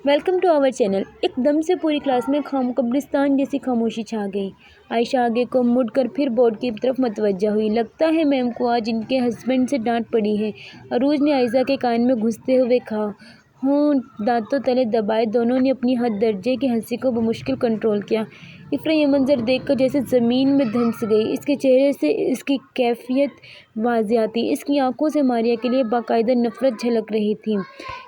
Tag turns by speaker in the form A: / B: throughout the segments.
A: Welcome to our channel. एकदम से पूरी क्लास में कब्रिस्तान जैसी खामोशी छा गई। आयशा आगे को मुड़कर फिर बोर्ड की तरफ मतवज्जा हुई। लगता है मैम को आज इनके हस्बैंड से डांट पड़ी है, अरूज ने आयशा के कान में घुसते हुए कहा। दांतों तले दबाए दोनों ने अपनी हद दर्जे की हंसी को बमुश्किल कंट्रोल किया। इफ़रा ये मंजर देखकर जैसे ज़मीन में धंस गई। इसके चेहरे से इसकी कैफियत वाज़िह थी। इसकी आंखों से मारिया के लिए बाकायदा नफरत झलक रही थी।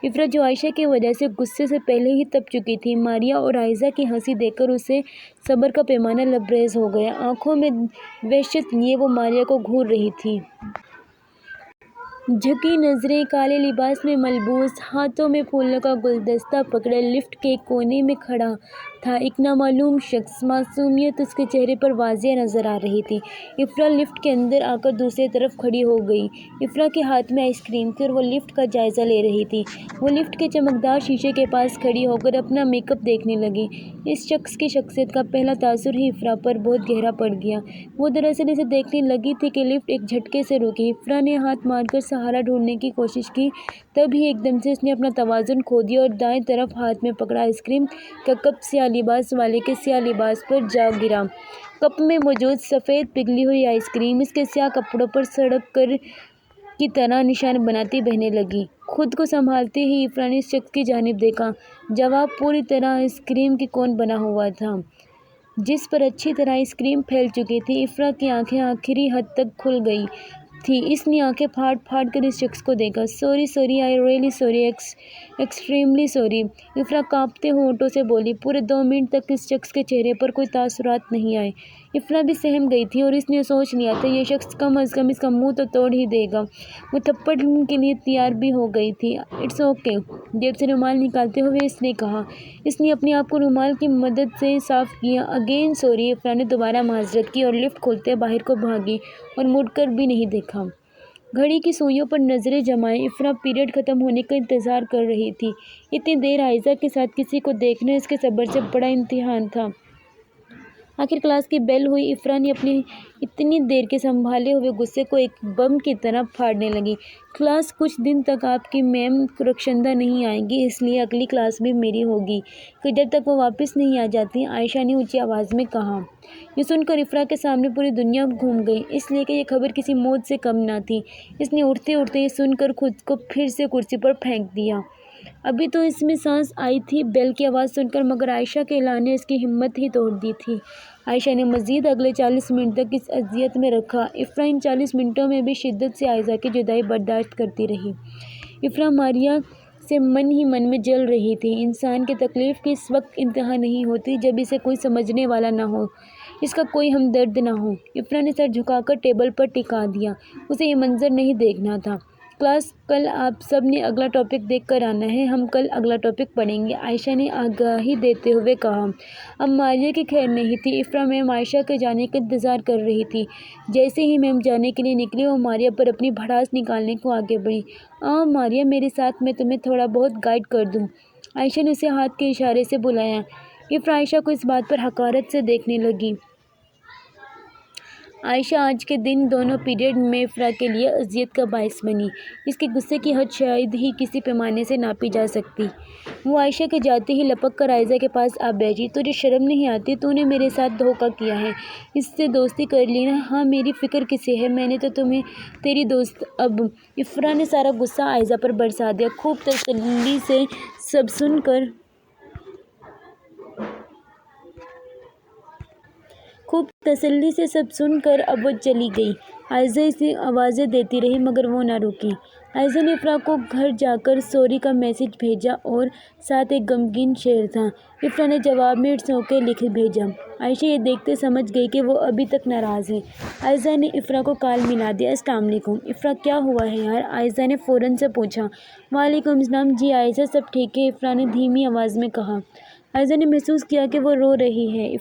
A: इफ़रा जो आयशा की वजह से गुस्से से पहले ही तप चुकी थी, मारिया और आयशा की हंसी देखकर उसे सब्र का पैमाना लबरेज हो गया। आंखों में वहशत लिए वो मारिया को घूर रही थी। झुकी नजरें, काले लिबास में मलबूस, हाथों में फूलों का गुलदस्ता पकड़े लिफ्ट के कोने में खड़ा था एक नामालूम शख्स। मासूमियत उसके चेहरे पर वाज़िह नजर आ रही थी। इफ़रा लिफ्ट के अंदर आकर दूसरी तरफ खड़ी हो गई। इफ़रा के हाथ में आइसक्रीम थी और वो लिफ्ट का जायज़ा ले रही थी। वो लिफ्ट के चमकदार शीशे के पास खड़ी होकर अपना मेकअप देखने लगी। इस शख्स की शख्सियत का पहला तासुर ही इफ़रा पर बहुत गहरा पड़ गया। वो दरअसल इसे देखने लगी थी कि लिफ्ट एक झटके से रुकी। इफ़रा ने हाथ मारकर सहारा ढूंढने की कोशिश की, तभी एकदम से उसने अपना तवाज़ुन खो दिया और दाएं तरफ हाथ में पकड़ा आइसक्रीम का कप स्याह लिबास वाले के स्याह लिबास पर जा गिरा। कप में मौजूद सफ़ेद पिघली हुई आइसक्रीम इसके स्याह कपड़ों पर सड़क कर की तरह निशान बनाती बहने लगी। खुद को संभालते ही इफ़रा ने इस शख्स की जानिब देखा। जवाब पूरी तरह आइसक्रीम की कोन बना हुआ था, जिस पर अच्छी तरह आइसक्रीम फैल चुकी थी। इफ़रा की आंखें आखिरी हद तक खुल गई थी। इसने आंखें फाड़ फाड़ कर इस शख्स को देखा। Sorry, I really sorry, extremely sorry, Ifra कांपते होंठों से बोली। पूरे 2 मिनट तक इस शख्स के चेहरे पर कोई तासुरात नहीं आए। इफ़रा भी सहम गई थी और इसने सोच लिया था ये शख्स कम अज़ कम इसका मुंह तो तोड़ ही देगा। वो थप्पड़ के लिए तैयार भी हो गई थी। इट्स ओके, जेब से रुमाल निकालते हुए इसने कहा। इसने अपने आप को रुमाल की मदद से साफ किया। अगेन सॉरी, इफ़रा ने दोबारा माजरत की और लिफ्ट खोलते बाहर को भागी और मुड़कर भी नहीं देखा। घड़ी की सुइयों पर नज़रें जमाए इफ़रा पीरियड ख़त्म होने का इंतज़ार कर रही थी। इतनी देर आयशा के साथ किसी को देखना इसके सब्र से बड़ा इम्तिहान था। आखिर क्लास की बेल हुई। इफ़रा ने अपनी इतनी देर के संभाले हुए गुस्से को एक बम की तरह फाड़ने लगी। क्लास कुछ दिन तक आपकी मैम रक्षंदा नहीं आएंगी, इसलिए अगली क्लास भी मेरी होगी कि जब तक वो वापस नहीं आ जाती, आयशा ने ऊंची आवाज़ में कहा। ये सुनकर इफ़रा के सामने पूरी दुनिया घूम गई, इसलिए कि यह खबर किसी मौत से कम ना थी। इसने उठते उठते ये सुनकर खुद को फिर से कुर्सी पर फेंक दिया। अभी तो इसमें सांस आई थी बेल की आवाज़ सुनकर, मगर आयशा के ऐलान ने इसकी हिम्मत ही तोड़ दी थी। आयशा ने मज़ीद अगले 40 मिनट तक इस अज़ियत में रखा। इफ़रा इन 40 मिनटों में भी शिद्दत से आयशा की जुदाई बर्दाश्त करती रही। इफ़रा मारिया से मन ही मन में जल रही थी। इंसान की तकलीफ़ की इस वक्त इंतहा नहीं होती जब इसे कोई समझने वाला ना हो, इसका कोई हमदर्द ना हो। इफ़रा ने सर झुकाकर टेबल पर टिका दिया। उसे ये मंजर नहीं देखना था। क्लास, कल आप सब ने अगला टॉपिक देख कर आना है। हम कल अगला टॉपिक पढ़ेंगे, आयशा ने आगाही देते हुए कहा। अब मारिया की खैर नहीं थी। इफ़रा मैम आयशा के जाने का इंतज़ार कर रही थी। जैसे ही मैम जाने के लिए निकली, वो मारिया पर अपनी भड़ास निकालने को आगे बढ़ी। मारिया, मेरे साथ मैं तुम्हें थोड़ा बहुत गाइड कर दूँ, आयशा ने उसे हाथ के इशारे से बुलाया। इफ़रा आयशा को इस बात पर हकारत से देखने लगी। आयशा आज के दिन दोनों पीरियड में इफ़रा के लिए अज़ियत का बाइस बनी। इसके गुस्से की हद शायद ही किसी पैमाने से नापी जा सकती। वो आयशा के जाते ही लपक कर आयशा के पास आ बैठी। तुझे शर्म नहीं आती? तूने मेरे साथ धोखा किया है, इससे दोस्ती कर ली ना। हाँ, मेरी फ़िक्र किसे है, मैंने तो तुम्हें तेरी दोस्त। अब इफ़रा ने सारा गुस्सा आयशा पर बरसा दिया। खूब तसल्ली से सब सुनकर अब वो चली गई। आयशा इसे आवाज़ें देती रही मगर वो ना रुकी। आयशा ने इफ़रा को घर जाकर सॉरी का मैसेज भेजा और साथ एक गमगीन शेर था। इफ़रा ने जवाब में इट्स ओके लिख भेजा। आयशा ये देखते समझ गई कि वो अभी तक नाराज़ है। आयशा ने इफ़रा को काल मिला दिया। अस्सलाम वालेकुम। इफ़रा, क्या हुआ है यार? आयशा ने फ़ौरन से पूछा। वालेकुम सलाम। जी आयशा, सब ठीक है, इफ़रा ने धीमी आवाज़ में कहा। आयशा ने महसूस किया कि वो रो रही है।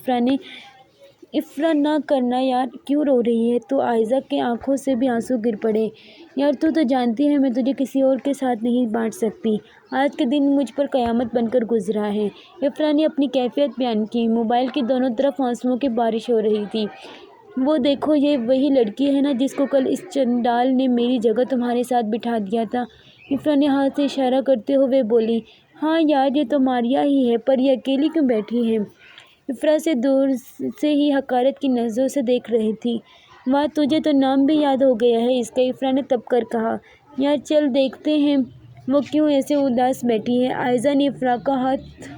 A: इफ़रा ना करना यार, क्यों रो रही है? तो आयशा के आंखों से भी आंसू गिर पड़े। यार, तू तो जानती है मैं तुझे किसी और के साथ नहीं बांट सकती। आज के दिन मुझ पर क़यामत बनकर गुजरा है। इफ़रा ने अपनी कैफियत बयान की। मोबाइल की दोनों तरफ आंसुओं की बारिश हो रही थी। वो देखो, ये वही लड़की है ना जिसको कल इस चंडाल ने मेरी जगह तुम्हारे साथ बिठा दिया था। افرا نے ہاتھ سے اشارہ کرتے ہوئے بولی، ہاں یار یہ تو ماریا ہی ہے، پر یہ اکیلی کیوں بیٹھی ہے؟ افرا سے دور سے ہی حقارت کی نظروں سے دیکھ رہی تھی۔ واہ، تجھے تو نام بھی یاد ہو گیا ہے اس کا، افرا نے تب کر کہا۔ یار چل دیکھتے ہیں وہ کیوں ایسے اداس بیٹھی ہے۔ عائزہ نے افرا کا ہاتھ